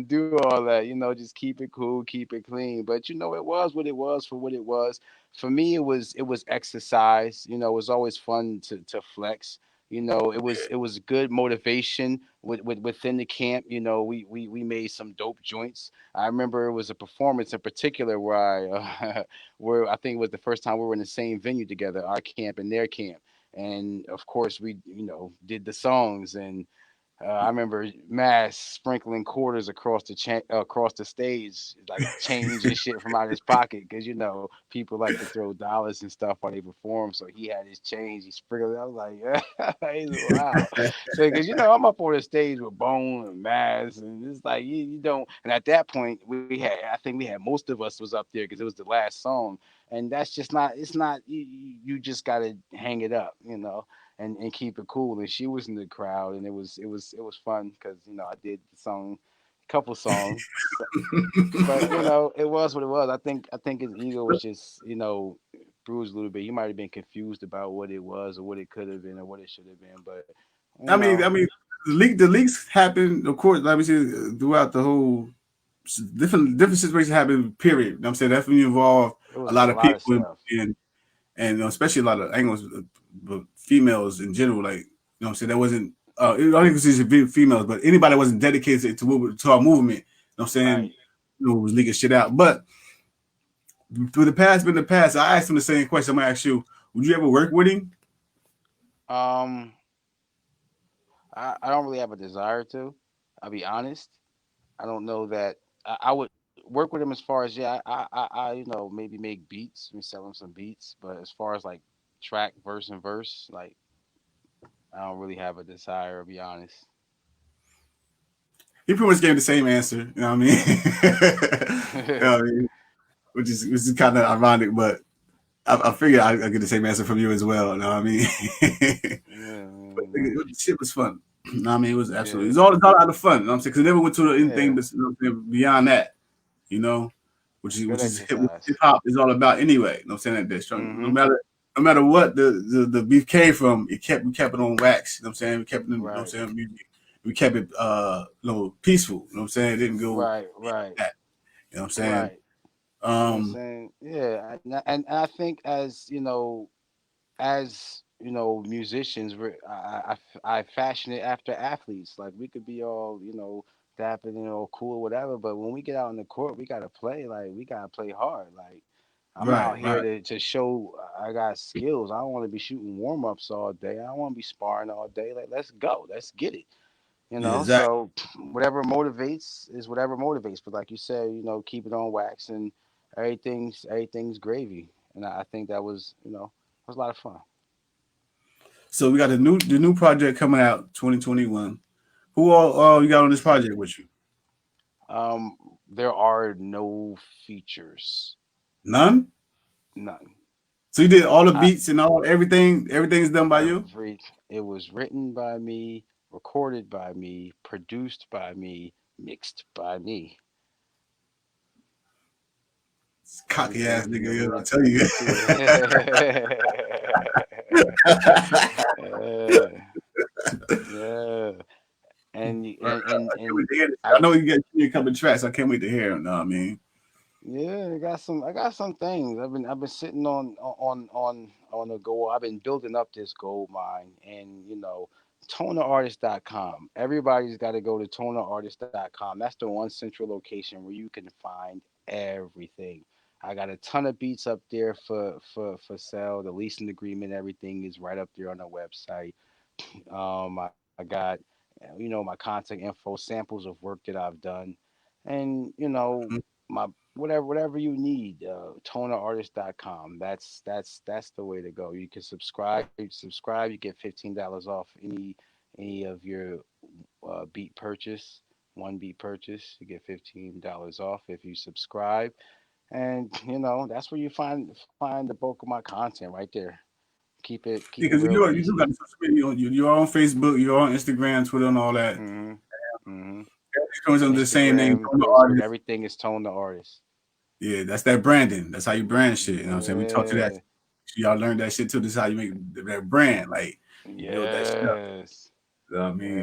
to do all that. Just keep it cool, keep it clean. But it was what it was for what it was. For me, it was exercise. It was always fun to flex. It was good motivation within the camp. We made some dope joints. I remember it was a performance in particular where where I think it was the first time we were in the same venue together, our camp and their camp. And of course, we did the songs, and I remember Mass sprinkling quarters across the stage, like change and shit from out his pocket, because people like to throw dollars and stuff while they perform. So he had his change, he sprinkled it. I was like, he's wow. So because I'm up on the stage with Bone and Mass, and it's like you don't. And at that point, I think we had most of us was up there because it was the last song, and that's just not. It's not. You just gotta hang it up, and keep it cool. And she was in the crowd, and it was fun because I did the song, couple songs, but it was what it was. I think his ego was just bruised a little bit. He might have been confused about what it was or what it could have been or what it should have been, but I mean, the leaks happened, of course. Like we said, throughout the whole different situations happen. Period. You know what I'm saying that's when you involve it was a a lot of lot of people stuff. and especially a lot of angles, but females in general. Like what I'm saying, that wasn't. I don't think it's females, but anybody that wasn't dedicated to our movement. You know what I'm saying, Right. was leaking shit out. But through the past, been the past. I asked him the same question. I'm gonna ask you: would you ever work with him? Um, I don't really have a desire to. I'll be honest. I don't know that I would work with him as far as, yeah, maybe make beats and sell him some beats, but as far as like track verse and verse, like I don't really have a desire. I'll be honest. He pretty much gave the same answer. You know what I mean? You know what I mean? Which is kind of ironic, but I figured I get the same answer from you as well. You know what I mean? But Yeah, the shit was fun. You know what I mean? It was absolutely. yeah, It's all out of fun. You know what I'm saying? Because it never went to anything yeah. that's, beyond that. You know, which Good is hip exercise. hop is all about anyway. You know what I'm saying? That strong. No Hmm. matter. no matter what the beef came from, we kept it on wax. You know what I'm saying? We kept it, you know what I'm Right, saying? We kept it peaceful. You know what I'm saying? It didn't go right, right, that. You know what I'm saying? right. You know what I'm Um, saying? Yeah, and I think as musicians, I fashion it after athletes. Like we could be all dapping and all cool, whatever. But when we get out on the court, we gotta play. Like we gotta play hard. Like I'm right, out here right. to show I got skills. I don't want to be shooting warm ups all day. I don't want to be sparring all day. Like let's go, let's get it. Yeah, exactly. So whatever motivates is whatever motivates. But like you said, keep it on wax and everything's gravy. And I think that was a lot of fun. So we got the new project coming out 2021. Who all you got on this project with you? There are no features, None. none. So you did all the I beats and all everything. Everything's done by you. it was written by me, recorded by me, produced by me, mixed by me. Cocky ass Everything from the nigga. I roots tell you. to yeah, yeah, I can't wait and to hear this. I I know you got a couple tracks. I can't wait to hear them. Know what I mean? Yeah, I got some things. I've been sitting on a goal. I've been building up this gold mine, and tonerartist.com. Everybody's got to go to tonerartist.com. That's the one central location where you can find everything. I got a ton of beats up there for sale. The leasing agreement, everything is right up there on the website. I got, my contact info, samples of work that I've done, and my whatever you need. Tonerartist.com. That's the way to go. You can subscribe. You get $15 off any of your beat purchase. One beat purchase, you get $15 off if you subscribe, and that's where you find the bulk of my content right there. Keep it Because real you do easy. got social media. You're on Facebook. You're on Instagram, Twitter, and all that. hmm hmm It comes under the same name, Instagram, from the Facebook, artist. everything is Tone the Artist. Yeah, that's that branding. That's how you brand shit. You know what I'm saying? We talked to that. Yeah. Y'all learned that shit too. This is how you make that brand. Like you build that shit up. Yes. You know what I mean,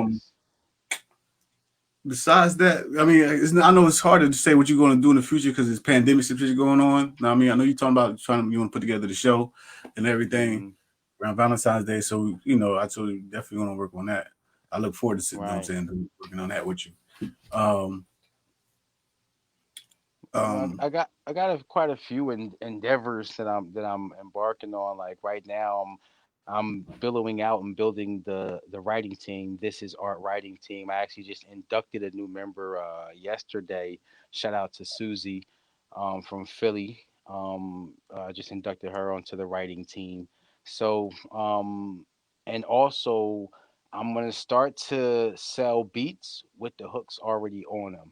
Yes. besides that, I mean, I know it's harder to say what you're going to do in the future because it's pandemic situation going on. Know what I mean, I know you're talking about you want to put together the show and everything hmm around Valentine's Day. So I told you definitely going to work on that. I look forward to you know what I'm Right. saying, working on that with you. Um, um, I got quite a few endeavors that I'm embarking on. Like right now, I'm billowing out and building the writing team. This is art writing team. I actually just inducted a new member yesterday. Shout out to Susie, from Philly. Just inducted her onto the writing team. So and also I'm gonna start to sell beats with the hooks already on them.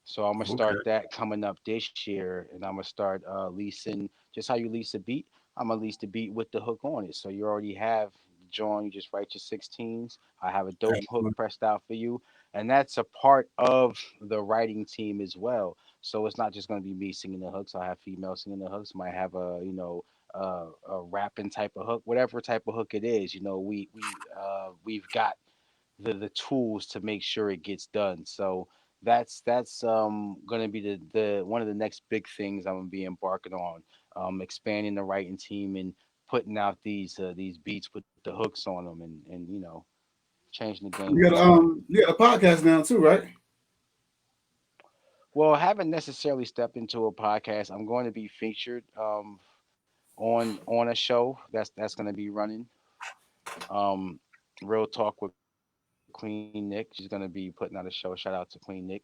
So I'm gonna okay, start that coming up this year, and I'm gonna start leasing just how you lease a beat. I'm gonna lease the beat with the hook on it. So you already have the joint. You just write your 16s. I have a dope hook pressed out for you, and that's a part of the writing team as well. So it's not just gonna be me singing the hooks. I have females singing the hooks. Might have a rapping type of hook, whatever type of hook it is. We've got the tools to make sure it gets done. So that's gonna be the one of the next big things I'm gonna be embarking on. Expanding the writing team and putting out these beats with the hooks on them and changing the game for the game. you got a podcast now too, right? Well, I haven't necessarily stepped into a podcast. I'm going to be featured on a show that's going to be running. Um, Real Talk with Queen Nick. She's going to be putting out a show. Shout out to Queen Nick.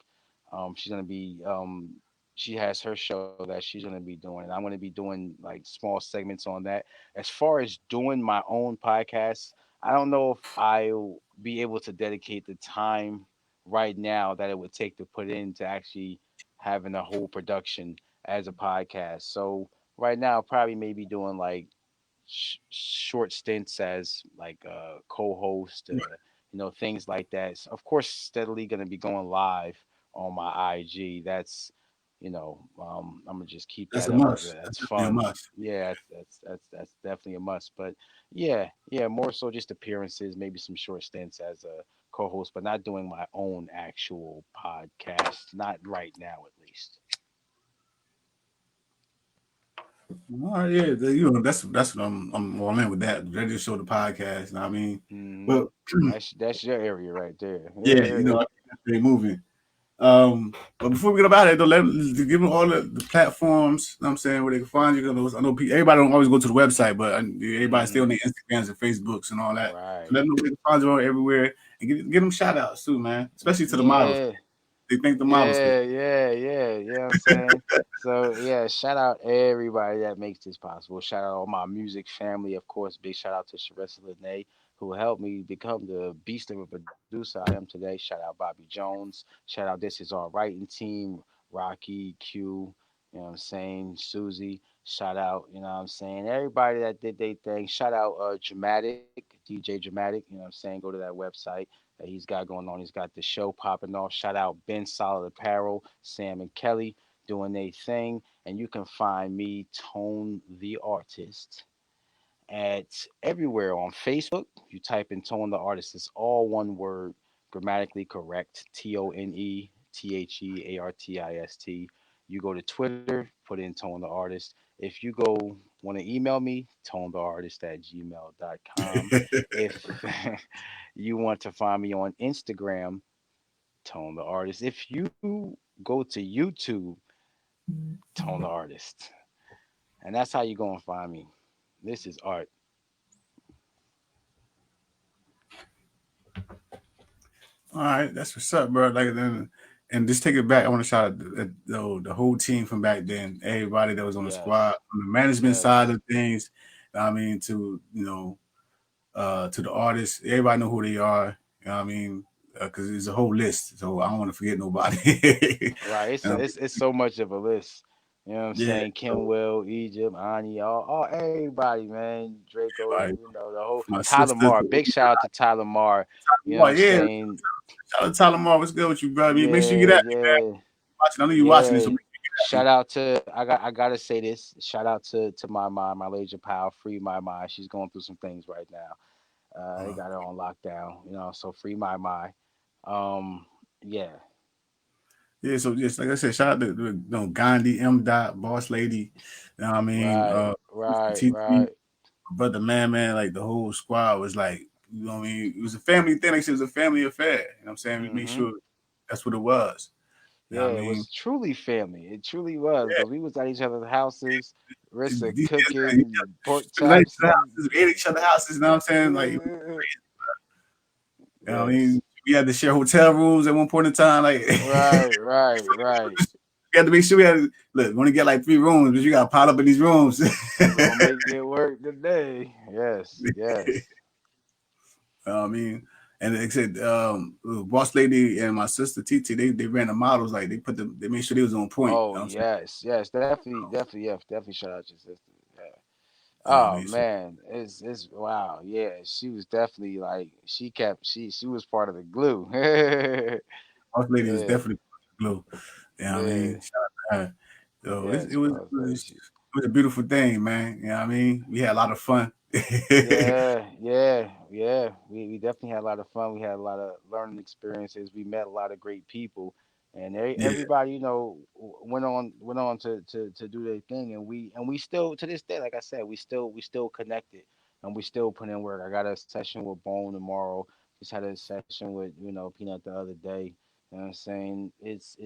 She has her show that she's going to be doing, and I'm going to be doing like small segments on that. As far as doing my own podcast, I don't know if I'll be able to dedicate the time right now that it would take to put into actually having a whole production as a podcast. So right now, probably maybe doing like short stints as like a co-host, things like that. So of course, steadily going to be going live on my IG. That's I'm gonna just keep That's that a up because must. That's that's definitely a fun. must. Yeah, that's definitely a must. But yeah, yeah, more so just appearances, maybe some short stints as a co-host, but not doing my own actual podcast. Not right now, at least. All right, yeah, that's what I'm all in with that. Radio show, the podcast. You know what I mean, Hmm. but That's your area right yeah, there. I keep that thing moving. But before we get about it, though, give them all the platforms. You know what I'm saying, where they can find you. 'Cause I know everybody don't always go to the website, but everybody still Hmm. on their Instagrams and Facebooks and all that. So Right. let them know where they can find you all everywhere and get them shout outs too, man. Especially to the models. Yeah. They thank the models for. Yeah. You know what I'm saying? So yeah, shout out everybody that makes this possible. Shout out all my music family, of course. Big shout out to Sharissa Lene, who helped me become the beast of a producer I am today. Shout out Bobby Jones. Shout out This Is Our Writing team, Rocky, Q, you know what I'm saying, Susie. Shout out, you know what I'm saying, everybody that did their thing. Shout out Dramatic, DJ Dramatic, you know what I'm saying. Go to that website that he's got going on. He's got the show popping off. Shout out Ben Solid Apparel, Sam and Kelly doing their thing. And you can find me, Tone the Artist, at everywhere on Facebook. You type in Tone the Artist. It's all one word, grammatically correct. ToneTheArtist. You go to Twitter, put in Tone the Artist. If you go want to email me, tonetheartist@gmail.com. If you want to find me on Instagram, Tone the Artist. If you go to YouTube, Tone the Artist. And that's how you go and find me. This is art. All right, that's what's up, bro. Like then, and just take it back. I want to shout out the whole team from back then, everybody that was on the squad, Yes. from the management side Yes. of things. I mean, to to the artists, everybody know who they are. You know what I mean, because it's a whole list, so I don't want to forget nobody. Right. Um, It's so much of a list. You know what I'm yeah, saying? so Kenwell, Egypt, Ani, all everybody, man. Draco, everybody, the whole my Tyler sisters, Mar. Big shout out to Tyler Mar. You know what I'm yeah, saying? shout out to Tyler Moore. What's good with you, bro? I mean, make sure you get Yeah, at me, man. yeah. Watching, I know you watching this, so Yeah. make sure you Shout get out to I gotta say this. Shout out to my mom, my Leisure pal, free my mind. She's going through some things right now. at They me. got her on lockdown, so free my mind. Yeah. Yeah, so just like I said, shout out to Gandhi, M. Dot, Boss Lady. You know what I mean? Right, Mr. right, TT, right. Brother Man, like the whole squad was like, you know what I mean? It was a family thing. Like I said, it was a family affair. You know what I'm saying? We made Hmm. sure that's what it was. You know Yeah, what I it mean? was truly family. It truly was because we was at each other's houses, Rissa These kids, man, cooking pork we was at each chops. other's houses, we ate at each other's houses, you know what I'm saying? Like, you know what I mean? Yes. We had to share hotel rooms at one point in time. Like, Right, right, right. we had to make sure we had look, we want to get like 3 rooms, but you got to pile up in these rooms. We're gonna make it work today. Yes, yes. I mean, and like I said, Boss Lady and my sister Titi, they ran the models like they made sure they was on point. You Oh know what I'm saying? yes. Definitely, yeah, definitely shout out your sister. Yeah. You know what I Oh mean? So man, it's wow. Yeah, she was definitely like she was part of the glue. Boss Lady was Yeah, definitely blue. You know what I mean? yeah, Shout out to her. So yes, boss lady. it was a beautiful thing, man. You know what I mean? We had a lot of fun. Yeah. We definitely had a lot of fun. We had a lot of learning experiences. We met a lot of great people, and Yeah, everybody, went on to do their thing, and we still to this day, like I said, we still connected, and we still put in work. I got a session with Bone tomorrow. Just had a session with Peanut the other day. You know what I'm saying? It's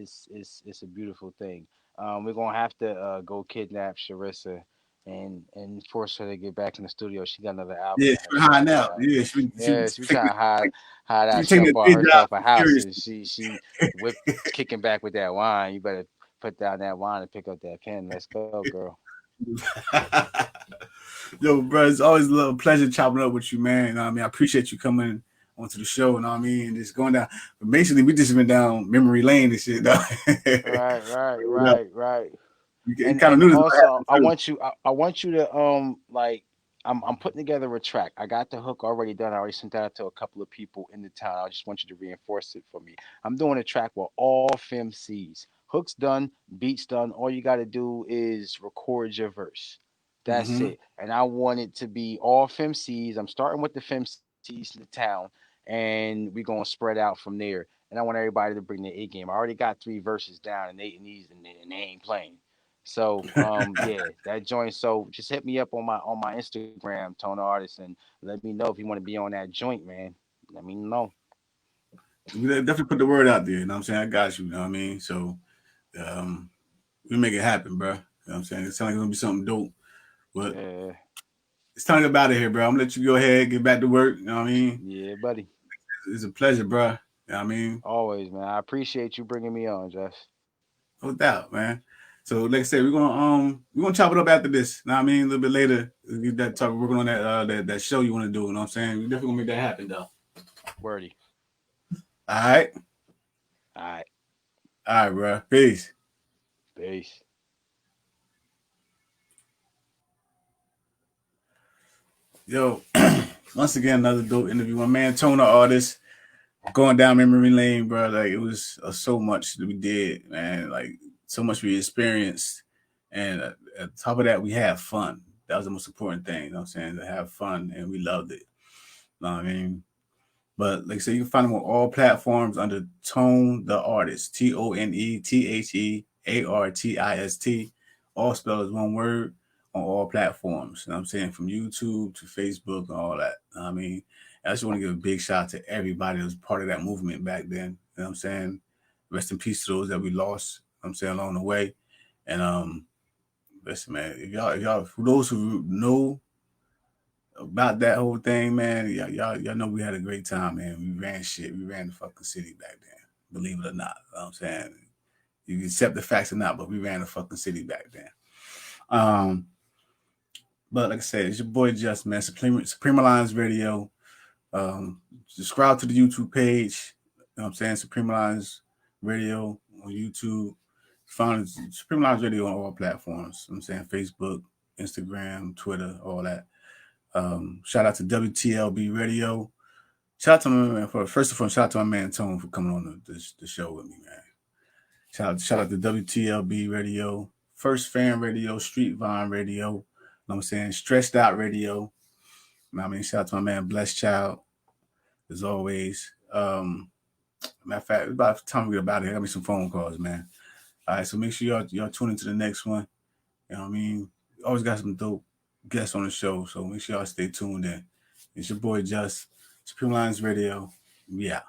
a beautiful thing. We're gonna have to go kidnap Sharissa and force her to get back in the studio. She got another album yeah, that she has was to hiding come out. out. Yeah, Yeah, she be trying to like, hide she out. was She done taking the bought day job herself a house serious. and she whip kicking back with that wine. You better put down that wine and pick up that pen. Let's go, girl. Yo, bro, it's always a little pleasure chopping up with you, man. You know what I mean? I appreciate you coming onto the show, you know what I mean? And just going down. But basically, we just went down memory lane and shit, though. Right, right, right. You And kind of knew this was gonna also happen, too. I want you to like I'm putting together a track. I got the hook already done. I already sent that out to a couple of people in the town. I just want you to reinforce it for me. I'm doing a track with all FemCs, Hook's done, beats done. All you got to do is record your verse. That's Mm-hmm. it. And I want it to be all FemCs. I'm starting with the FemCs in the town, and we're gonna spread out from there. And I want everybody to bring their A game. I already got 3 verses down, and they ain't playing. So yeah, that joint. So just hit me up on my Instagram, Tone Artist, and let me know if you want to be on that joint, man. Let me know. We definitely put the word out there. You know what I'm saying? I got you. You know what I mean? So um, we make it happen, bro. You know what I'm saying? It sounds like it's gonna be something dope. But Yeah, it's time to get out of here, bro. I'm gonna let you go ahead, get back to work. You know what I mean? yeah, buddy. It's a pleasure, bro. You know what I mean? Always, man. I appreciate you bringing me on, Jess. No doubt, man. So like I said, we're gonna chop it up after this. You know what I mean? A little bit later, we'll get that talk working on that show you want to do. You know what I'm saying? We definitely gonna make that happen though. Wordy. All right, All right. all right, bro. Peace. Peace. Yo, once again, another dope interview. My man Tona Artist going down memory lane, bro. Like it was so much that we did, man. Like so much we experienced, and at the top of that, we had fun. That was the most important thing. You know what I'm saying? To have fun, and we loved it. You know what I mean? But like I said, you can find them on all platforms under Tone the Artist. TONETHEARTIST. All spelled as one word on all platforms. You know what I'm saying? From YouTube to Facebook and all that. You know what I mean? I just want to give a big shout out to everybody that was part of that movement back then. You know what I'm saying? Rest in peace to those that we lost, you know what I'm saying, along the way. And listen, man, if y'all for those who know about that whole thing, man, y'all know we had a great time, man. We ran shit. We ran the fucking city back then. Believe it or not. You know what I'm saying? You accept the facts or not, but we ran the fucking city back then. But like I said, it's your boy Just, man. Supreme Alliance Radio. Subscribe to the YouTube page. You know what I'm saying? Supreme Alliance Radio on YouTube. Find Supreme Alliance Radio on all platforms. You know what I'm saying? Facebook, Instagram, Twitter, all that. Shout out to WTLB Radio. Shout out to my man for first of all, shout out to my man Tone for coming on the show with me, man. Shout out to WTLB Radio, First Fan Radio, Street Vine Radio. You know what I'm saying? Stretched Out Radio. You know what I mean? Shout out to my man Blessed Child, as always. Matter of fact, it's about time we get about it. I got me some phone calls, man. All right, so make sure y'all tune into the next one. You know what I mean? Always got some dope guests on the show, so make sure y'all stay tuned in. It's your boy Just, Supreme Lines Radio. Yeah.